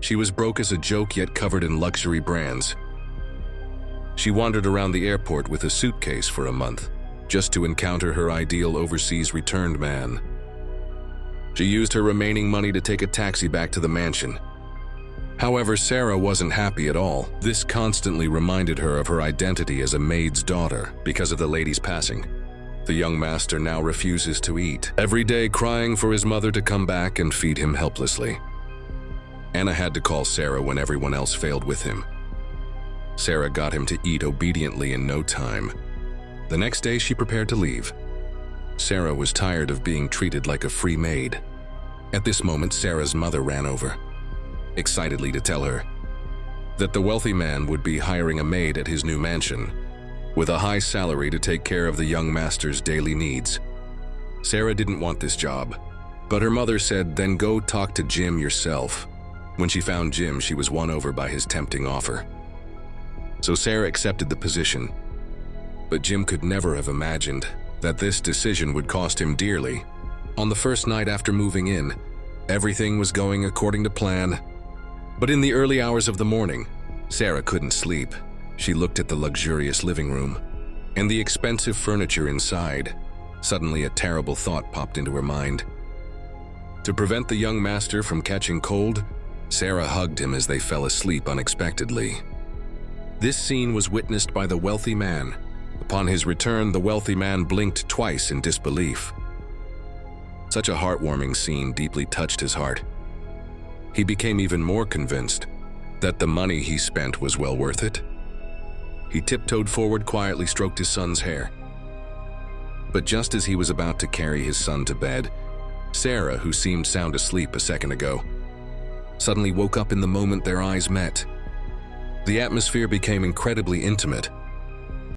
She was broke as a joke yet covered in luxury brands. She wandered around the airport with a suitcase for a month, just to encounter her ideal overseas returned man. She used her remaining money to take a taxi back to the mansion. However, Sarah wasn't happy at all. This constantly reminded her of her identity as a maid's daughter because of the lady's passing. The young master now refuses to eat, every day crying for his mother to come back and feed him helplessly. Anna had to call Sarah when everyone else failed with him. Sarah got him to eat obediently in no time. The next day, she prepared to leave. Sarah was tired of being treated like a free maid. At this moment, Sarah's mother ran over, excitedly to tell her that the wealthy man would be hiring a maid at his new mansion, with a high salary to take care of the young master's daily needs. Sarah didn't want this job, but her mother said, "Then go talk to Jim yourself." When she found Jim, she was won over by his tempting offer. So Sarah accepted the position. But Jim could never have imagined that this decision would cost him dearly. On the first night after moving in, everything was going according to plan. But in the early hours of the morning, Sarah couldn't sleep. She looked at the luxurious living room and the expensive furniture inside. Suddenly, a terrible thought popped into her mind. To prevent the young master from catching cold, Sarah hugged him as they fell asleep unexpectedly. This scene was witnessed by the wealthy man. Upon his return, the wealthy man blinked twice in disbelief. Such a heartwarming scene deeply touched his heart. He became even more convinced that the money he spent was well worth it. He tiptoed forward, quietly stroked his son's hair. But just as he was about to carry his son to bed, Sarah, who seemed sound asleep a second ago, suddenly woke up in the moment their eyes met. The atmosphere became incredibly intimate,